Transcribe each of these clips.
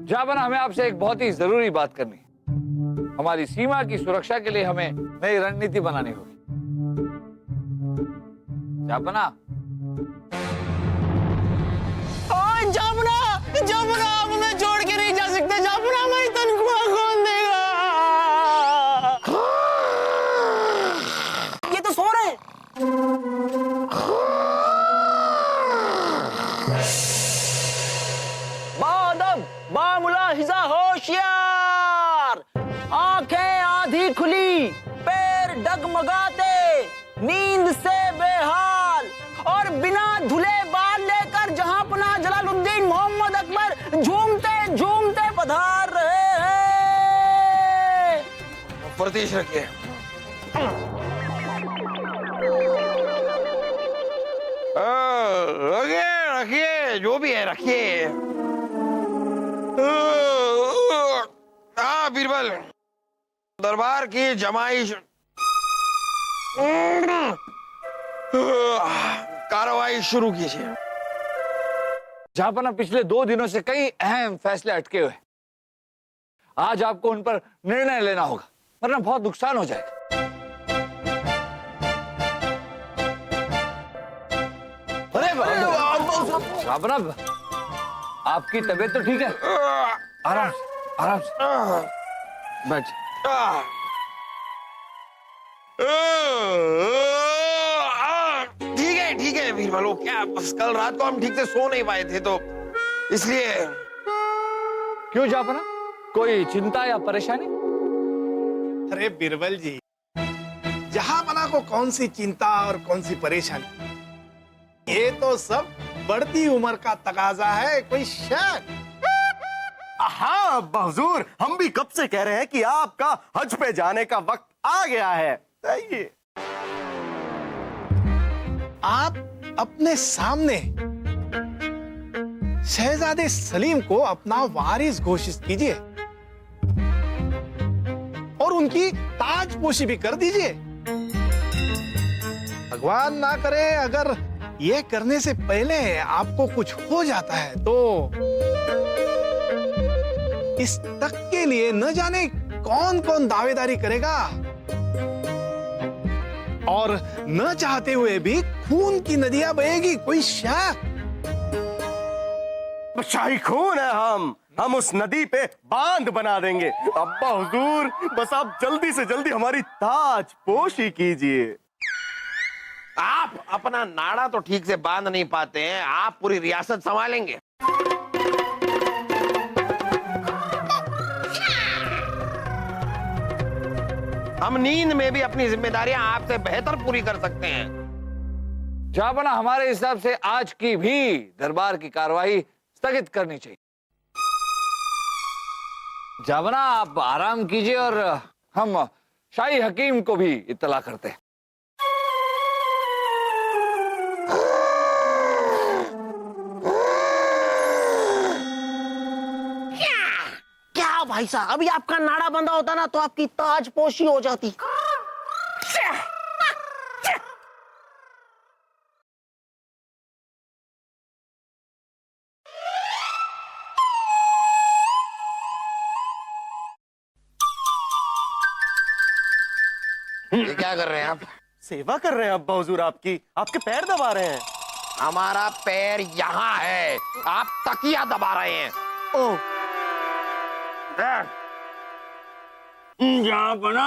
जाबना, हमें आपसे एक बहुत ही जरूरी बात करनी है। हमारी सीमा की सुरक्षा के लिए हमें नई रणनीति बनानी होगी। जाबना, जामुना, जामुना, आप हमें छोड़ के नहीं जा सकते। जामुना, हमारी तनख्वाह कौन देगा? ये तो सो रहे हैं। बादब, बामुलाहिजा होशियार, आंखें आधी खुली, पैर डगमगाते, नींद से बेहाल और बिना धुले बाल लेकर जहां पनाह जलालुद्दीन मोहम्मद अकबर झूमते झूमते पधार रहे हैं। प्रतीश रखिए। रखिए रखिए, जो भी है रखिए। हाँ बीरबल, दरबार की जमाइश कार्रवाई शुरू कीजिए। जाबना, पिछले 2 दिनों से कई अहम फैसले अटके हुए। आज आपको उन पर निर्णय लेना होगा, वरना बहुत नुकसान हो जाएगा। अरे जाबना, आपकी तबीयत तो ठीक है? आराम से, आराम से बैठ। ठीक है बीरबल, वो क्या, बस कल रात को हम ठीक से सो नहीं पाए थे, तो इसलिए। क्यों जाबना, कोई चिंता या परेशानी? अरे बीरबल जी, जहांपना को कौन सी चिंता और कौन सी परेशानी, ये तो सब बढ़ती उम्र का तकाजा है। कोई शक? हाँ अब्बा हुजूर, हम भी कब से कह रहे हैं कि आपका हज पे जाने का वक्त आ गया है। आइए। आप अपने सामने शहजादे सलीम को अपना वारिस घोषित कीजिए और उनकी ताजपोशी भी कर दीजिए। भगवान ना करे अगर ये करने से पहले आपको कुछ हो जाता है तो इस तक के लिए न जाने कौन कौन दावेदारी करेगा, और न चाहते हुए भी खून की नदियां बहेगी। कोई शक? शाही खून है हम उस नदी पे बांध बना देंगे। अब्बा हुजूर, बस आप जल्दी से जल्दी हमारी ताजपोशी कीजिए। आप अपना नाड़ा तो ठीक से बांध नहीं पाते हैं, आप पूरी रियासत संभालेंगे। हम नींद में भी अपनी जिम्मेदारियां आपसे बेहतर पूरी कर सकते हैं। जाबना, हमारे हिसाब से आज की भी दरबार की कार्रवाई स्थगित करनी चाहिए। जाबना, आप आराम कीजिए और हम शाही हकीम को भी इत्तला करते हैं। क्या भाई साहब, अभी आपका नाड़ा बंधा होता ना तो आपकी ताजपोशी हो जाती। ये क्या कर रहे हैं आप? सेवा कर रहे हैं अब्बा हुजूर, आपके पैर दबा रहे हैं। हमारा पैर यहाँ है, आप तकिया दबा रहे हैं। ओह, जापना,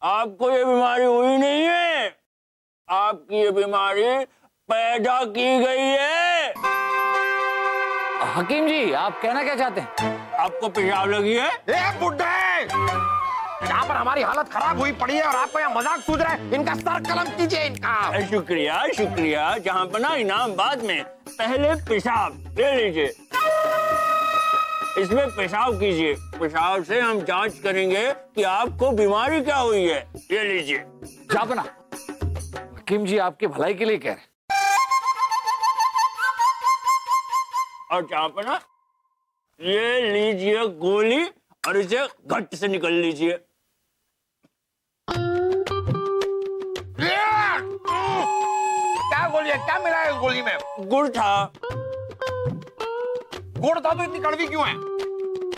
आपको ये बीमारी हुई नहीं है, आपकी ये बीमारी पैदा की गई है। हकीम जी, आप कहना क्या चाहते हैं? आपको पेशाब लगी है? ए बुड्ढे, यहाँ पर हमारी हालत खराब हुई पड़ी है और आपको यहाँ मजाक सूझ रहा है। इनका सर कलम कीजिए इनका। शुक्रिया शुक्रिया, जहाँ पना इनाम बाद में, पहले पेशाब ले लीजिए। इसमें पेशाब कीजिए, पेशाब से हम जांच करेंगे कि आपको बीमारी क्या हुई है। ये लीजिए। जापना, हकीम जी आपकी भलाई के लिए कह रहे हैं। और जापना, ये लीजिए गोली और इसे घट से निकल लीजिए। मिला है इस गोली में? गुड़ था, गुड़ था तो इतनी कड़वी क्यों है?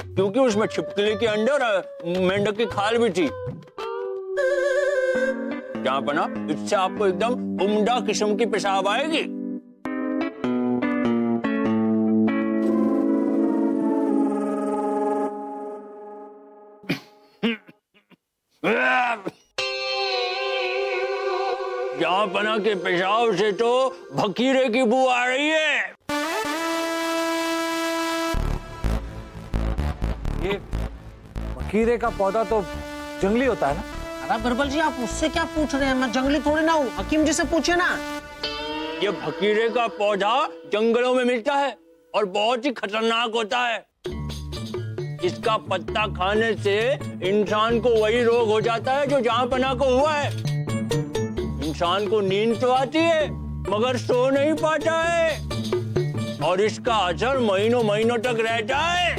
क्योंकि उसमें छिपकली के अंडे और मेंढक की खाल भी थी। जहाँपना, इससे आपको एकदम उम्दा किस्म की पेशाब आएगी। जहाँपना के पेशाब से तो भकीरे की बू आ रही है। ये मकीरे का पौधा तो जंगली होता है ना? अरे बिरबल जी, आप उससे क्या पूछ रहे हैं? मैं जंगली थोड़ी ना हूँ, हकीम जी से पूछे ना। ये भकीरे का पौधा जंगलों में मिलता है और बहुत ही खतरनाक होता है। इसका पत्ता खाने से इंसान को वही रोग हो जाता है जो जहाँपना को हुआ है। इंसान को नींद तो आती है मगर सो नहीं पाता है और इसका असर महीनों महीनों तक रहता है।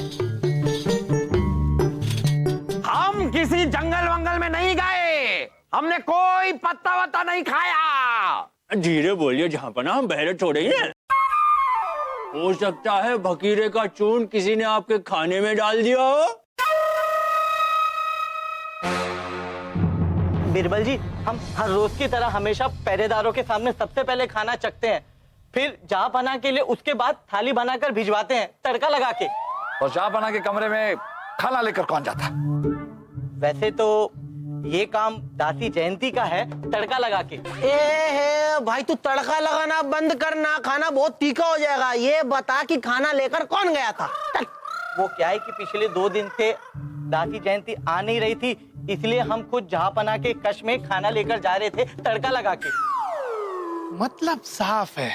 हम किसी जंगल वंगल में नहीं गए, हमने कोई पत्ता वत्ता नहीं खाया। धीरे बोलिए जहाँपना, हम बहरे थोड़े ही हैं। हो सकता है भकीरे का चूर्ण किसी ने आपके खाने में डाल दिया हो। बिरबल जी, हम हर रोज की तरह हमेशा पहरेदारों के सामने सबसे पहले खाना चखते हैं, फिर जहाँ पना के लिए उसके बाद थाली बनाकर भिजवाते हैं तड़का लगा के। और जहाँपना के कमरे में खाना लेकर कौन जाता है? वैसे तो ये काम दासी जयंती का है, तड़का लगा के। ए भाई, तू तड़का लगाना बंद करना, खाना बहुत तीखा हो जाएगा। ये बता कि खाना लेकर कौन गया था? वो क्या है कि पिछले 2 दिन से दासी जयंती आ नहीं रही थी, इसलिए हम खुद जहाँपना के कश में खाना लेकर जा रहे थे तड़का लगा के। मतलब साफ है,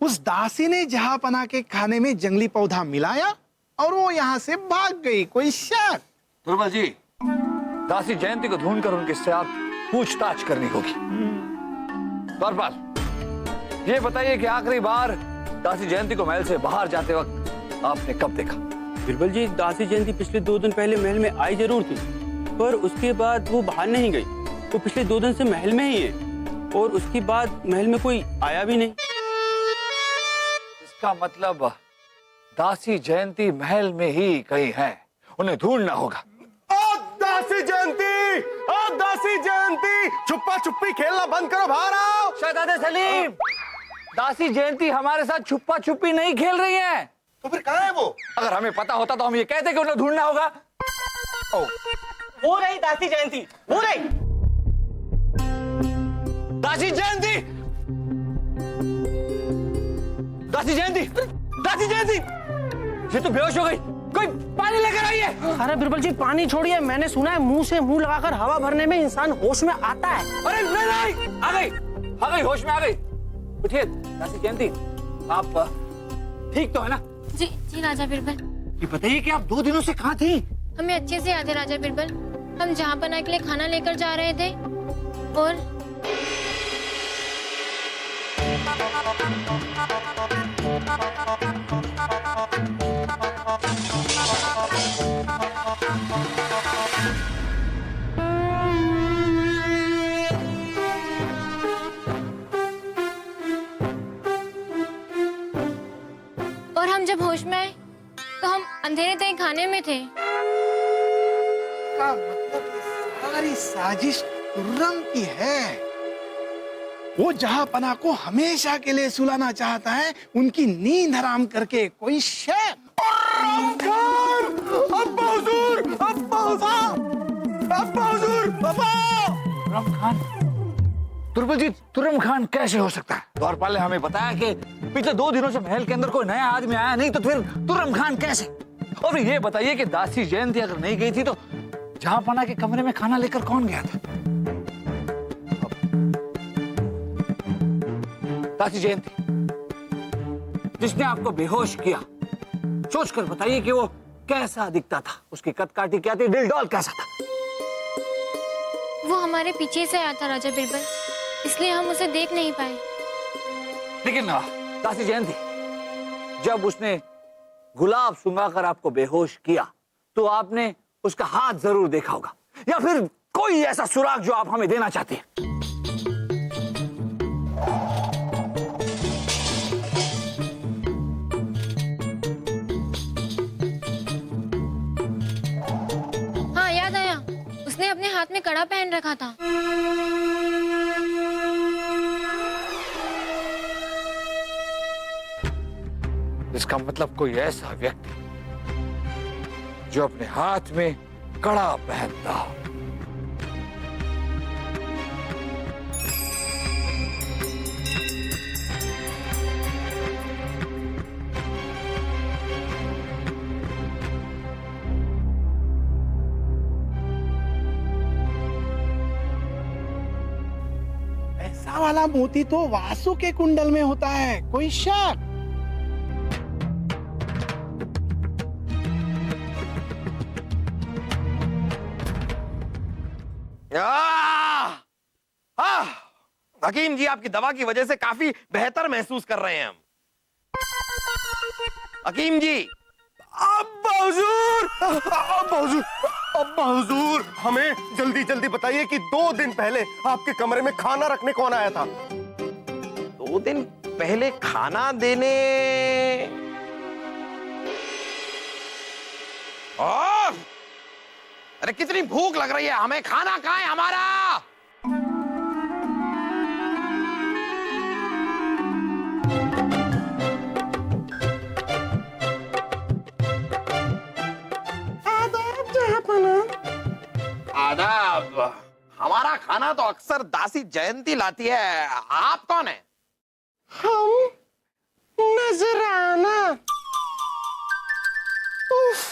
उस दासी ने जहाँपना के खाने में जंगली पौधा मिलाया और वो यहाँ से भाग गई। कोई शक? दुर्बल जी, दासी जयंती को ढूंढकर उनके साथ पूछताछ करनी होगी। द्वारपाल, ये बताइए कि आखिरी बार दासी जयंती को महल से बाहर जाते वक्त आपने कब देखा? बिरबल जी, दासी जयंती पिछले 2 दिन पहले महल में आई जरूर थी, पर उसके बाद वो बाहर नहीं गई। वो पिछले 2 दिन से महल में ही है और उसके बाद महल में कोई आया भी नहीं। इसका मतलब दासी जयंती महल में ही कहीं है, उन्हें ढूंढना होगा। दासी जयंती, दासी जयंती, छुपा छुपी खेलना बंद करो, बाहर आओ। शहजादे सलीम, दासी जयंती हमारे साथ छुपा छुपी नहीं खेल रही है। तो फिर कहाँ है वो? अगर हमें पता होता तो हम ये कहते कि उन्हें ढूंढना होगा। वो रही दासी जयंती, वो रही दासी जयंती, दासी जयंती, दासी जयंती, ये तो बेहोश हो गई। कोई पानी लेकर आइए। अरे बिरबल जी, पानी छोड़िए। मैंने सुना है मुंह से मुंह लगाकर हवा भरने में इंसान होश में आता है। अरे नहीं, आ गई, होश में आ गई। उठिए दासी जयंती, आप ठीक तो है ना? जी जी राजा बिरबल। ये बताइए कि आप 2 दिनों से कहाँ थी? हमें अच्छे से याद है राजा बिरबल, हम जहाँपना के लिए खाना लेकर जा रहे थे और हम जब होश में आए तो हम अंधेरे तक खाने में थे। का मतलब ये सारी साजिश खुर्रम की है। वो जहाँपना को हमेशा के लिए सुलाना चाहता है, उनकी नींद हराम करके। कोई शक? अब्बा हुजूर, अब्बा हुजूर, अब्बा हुजूर, अब्बा। तुर्रम खान, तुर्बल जी, तुर्रम खान कैसे हो सकता है? द्वारपाल ने हमें बताया कि पिछले 2 दिनों से महल के अंदर कोई नया आदमी आया नहीं, तो फिर तुर्रम खान कैसे? और ये बताइए कि दासी जयंती अगर नहीं गई थी तो जहाँपना के कमरे में खाना लेकर कौन गया था? दासी जयंती, जिसने आपको बेहोश किया, सोचकर बताइए कि वो कैसा दिखता था? उसकी कदकाठी क्या थी? दिलडॉल कैसा था? वो हमारे पीछे से आया था राजा बिरबल, इसलिए हम उसे देख नहीं पाए। लेकिन दासी जयंती, जब उसने गुलाब सुंघाकर आपको बेहोश किया तो आपने उसका हाथ जरूर देखा होगा, या फिर कोई ऐसा सुराग जो आप हमें देना चाहते हैं। हाथ में कड़ा पहन रखा था। इसका मतलब कोई ऐसा व्यक्ति जो अपने हाथ में कड़ा पहनता हो। ऐसा वाला मोती तो वासु के कुंडल में होता है, कोई शक? हकीम जी, आपकी दवा की वजह से काफी बेहतर महसूस कर रहे हैं हम। हकीम जी। अब्बा हुजूर, अब्बा हुजूर, अब्बा हुजूर, हमें जल्दी जल्दी बताइए कि 2 दिन पहले आपके कमरे में खाना रखने कौन आया था? 2 दिन पहले खाना देने अरे कितनी भूख लग रही है हमें, खाना कहाँ है हमारा? आदाब। हमारा खाना तो अक्सर दासी जयंती लाती है, आप कौन है? हम नजराना। उफ,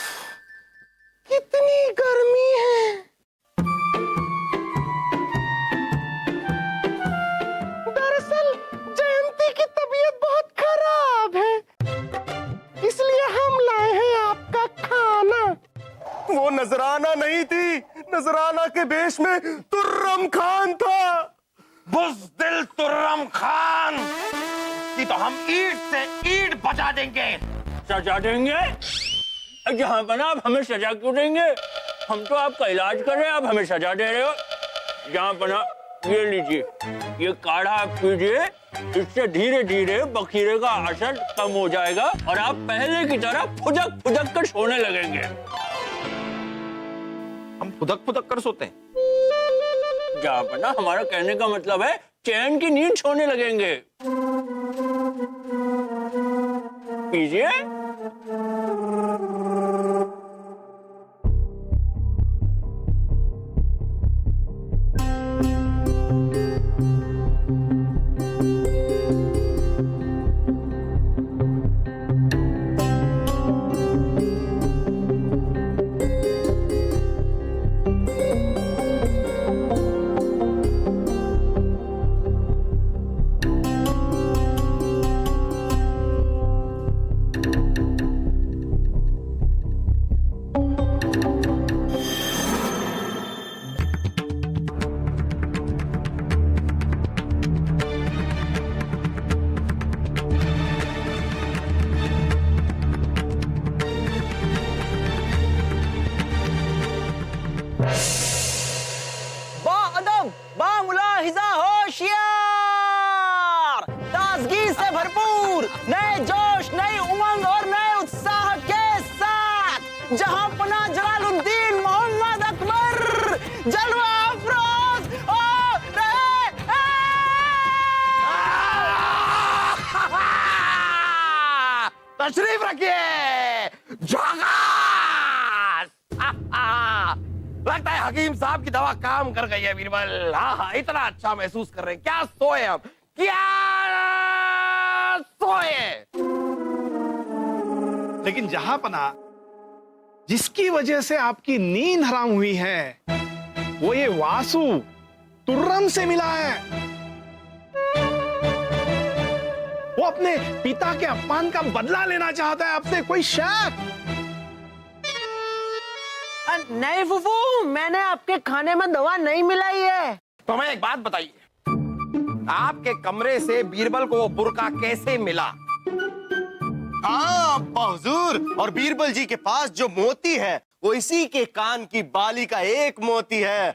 कितनी गर्मी है। दरअसल जयंती की तबीयत बहुत खराब है, इसलिए हम लाए हैं आपका खाना। वो नजराना नहीं थी, नजराना के भेष में तुर्रम खान था। बुज़दिल तुर्रम खान की तो हम ईंट से ईंट बचा देंगे। सजा देंगे? जहाँ बना आप हमें सजा क्यों देंगे? हम तो आपका इलाज कर रहे हैं, आप हमें सजा दे रहे हो। जहाँ बना ये लीजिए, ये काढ़ा आप पीजिए, इससे धीरे धीरे बखीरे का असर कम हो जाएगा और आप पहले की तरह फुदक फुदक कर सोने लगेंगे। हम फुदक फुदक कर सोते हैं? जहाँ बना हमारा कहने का मतलब है चैन की नींद सोने लगेंगे। पीजिए। नए जोश, नई उमंग और नए उत्साह के साथ जहां पना जलालुद्दीन मोहम्मद अकबर जलवा अफरोज हो रहे हैं। तशरीफ रखिए। लगता है हकीम साहब की दवा काम कर गई है बीरबल। हाँ, इतना अच्छा महसूस कर रहे हैं। क्या सोए हम, क्या सोए। लेकिन जहांपना, जिसकी वजह से आपकी नींद हराम हुई है वो ये वासु तुर्रम से मिला है। वो अपने पिता के अपमान का बदला लेना चाहता है आपसे, कोई शक? नहीं फूफू, मैंने आपके खाने में दवा नहीं मिलाई है। तो हमें एक बात बताइए, आपके कमरे से बीरबल को वो बुर्का कैसे मिला? हाँ अब्बा हुजूर, और बीरबल जी के पास जो मोती है वो इसी के कान की बाली का एक मोती है,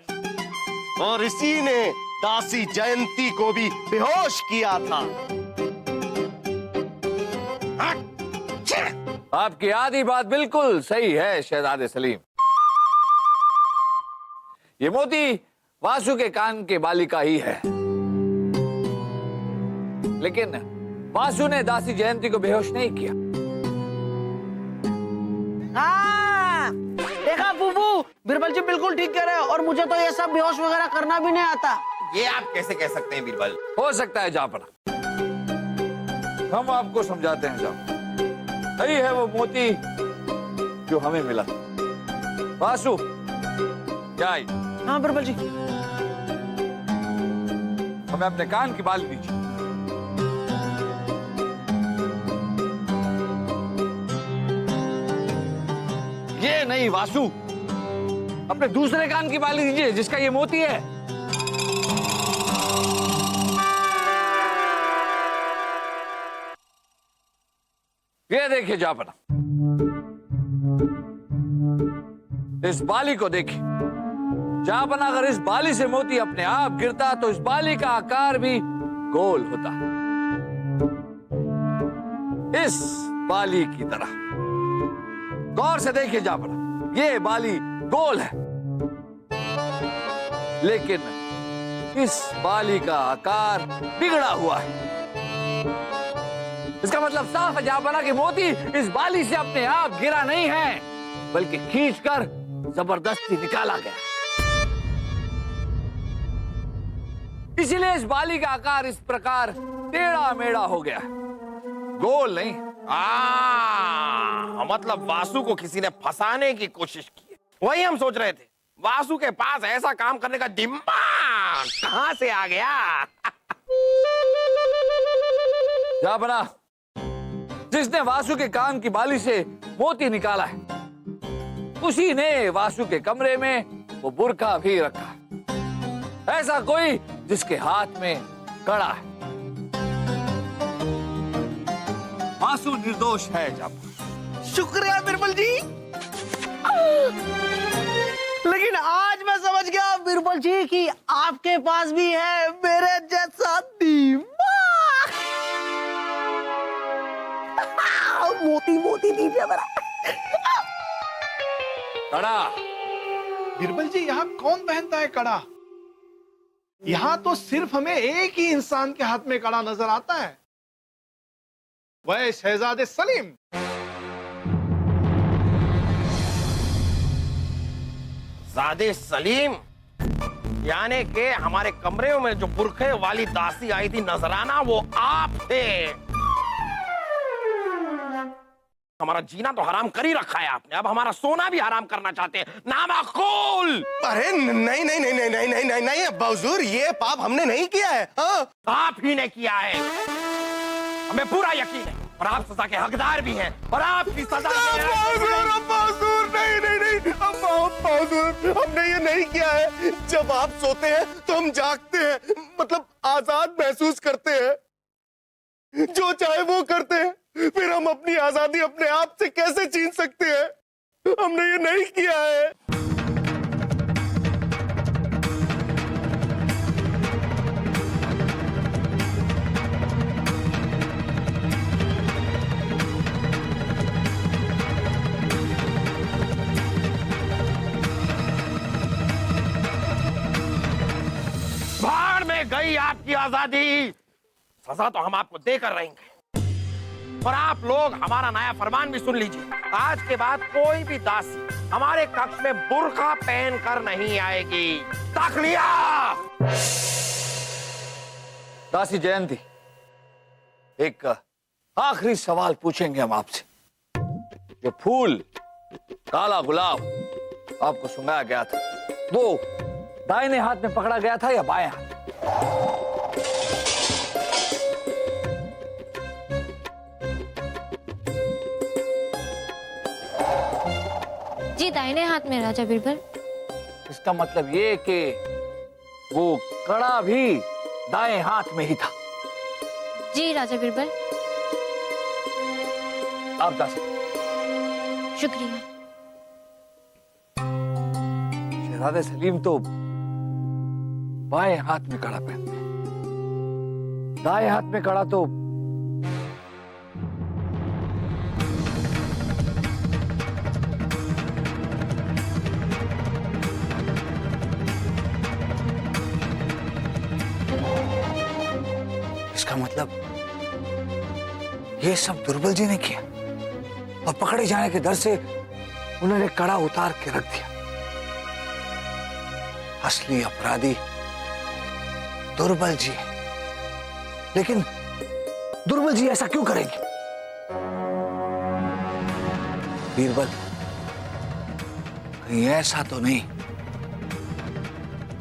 और इसी ने दासी जयंती को भी बेहोश किया था। आपकी आधी बात बिल्कुल सही है शहजादे सलीम। ये मोती वासु के कान के बाली का ही है, लेकिन वासु ने दासी जयंती को बेहोश नहीं किया। हाँ, देखा बुबू, बीरबल जी बिल्कुल ठीक कह रहे हैं, और मुझे तो ये सब बेहोश वगैरह करना भी नहीं आता। ये आप कैसे कह सकते हैं बीरबल? हो सकता है जापना, हम आपको समझाते हैं जापना। यही है वो मोती जो हमें मिला था। वासु जाइए, हाँ बीरबल जी। हमें अपने कान की बाली दीजिए। ये नहीं वासु, अपने दूसरे कान की बाली दीजिए जिसका ये मोती है। ये देखिए जापना, इस बाली को देखिए जापना। अगर इस बाली से मोती अपने आप गिरता तो इस बाली का आकार भी गोल होता, इस बाली की तरह। गौर से देखिए जापना, ये बाली गोल है, लेकिन इस बाली का आकार बिगड़ा हुआ है। इसका मतलब साफ है जापना कि मोती इस बाली से अपने आप गिरा नहीं है, बल्कि खींचकर जबरदस्ती निकाला गया। इसीलिए इस बाली का आकार इस प्रकार टेढ़ा मेढ़ा हो गया, गोल नहीं। मतलब वासु को किसी ने फंसाने की कोशिश की। वही हम सोच रहे थे, वासु के पास ऐसा काम करने का दिमाग कहां से आ गया? जापना, जिसने वासु के कान की बाली से मोती निकाला है, उसी ने वासु के कमरे में वो बुर्का भी रखा। ऐसा कोई जिसके हाथ में कड़ा है। वासु निर्दोष है जापना। शुक्रिया बीरबल जी। लेकिन आज मैं समझ गया बीरबल जी कि आपके पास भी है मेरे जैसा दिमाग। मोती मोती दीजिए मेरा। कड़ा। बीरबल जी, यहाँ कौन पहनता है कड़ा? यहाँ तो सिर्फ हमें एक ही इंसान के हाथ में कड़ा नजर आता है, वह शहजादे सलीम। ज़ादे सलीम, यानी कि हमारे कमरे में जो बुरखे वाली दासी आई थी नजराना, वो आप थे। हमारा जीना तो हराम कर ही रखा है आपने, अब हमारा सोना भी हराम करना चाहते हैं। नामाकूल। अरे नहीं नहीं नहीं नहीं नहीं नहीं नहीं नहीं अब्बा हुजूर, ये पाप हमने नहीं किया है। हाँ? आप ही ने किया है, हमें पूरा यकीन है, और आप सजा के हकदार भी हैं, और आपकी सजा नहीं नहीं नहीं अब्बा हुजूर, हमने ये नहीं किया है। जब आप सोते हैं तो हम जागते हैं, मतलब आजाद महसूस करते हैं, जो चाहे वो करते हैं। फिर हम अपनी आजादी अपने आप से कैसे छीन सकते हैं? हमने ये नहीं किया है। भाड़ में गई आपकी आजादी। सजा तो हम आपको देकर रहेंगे, और आप लोग हमारा नया फरमान भी सुन लीजिए। आज के बाद कोई भी दासी हमारे कक्ष में बुर्का पहन कर नहीं आएगी। तक लिया। दासी जयंती, एक आखिरी सवाल पूछेंगे हम आपसे। ये फूल काला गुलाब आपको सुंघाया गया था, वो दाहिने हाथ में पकड़ा गया था या बाएं हाथ? जी दाहिने हाथ में राजा बीरबल। इसका मतलब ये कि वो कड़ा भी दाएं हाथ में ही था। जी राजा बीरबल। आप जा सकते। शुक्रिया। शहजादे सलीम तो बाएं हाथ में कड़ा पहनते हैं, दाएं हाथ में कड़ा तो इसका मतलब ये सब दुर्बल जी ने किया और पकड़े जाने के डर से उन्होंने कड़ा उतार के रख दिया। असली अपराधी दुर्बल जी है। लेकिन दुर्बल जी ऐसा क्यों करेंगे? बीरबल, कहीं ऐसा तो नहीं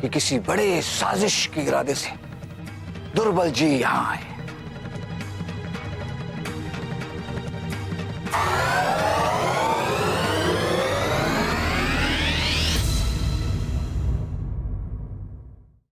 कि किसी बड़े साजिश के इरादे से दुर्बल जी यहां आए?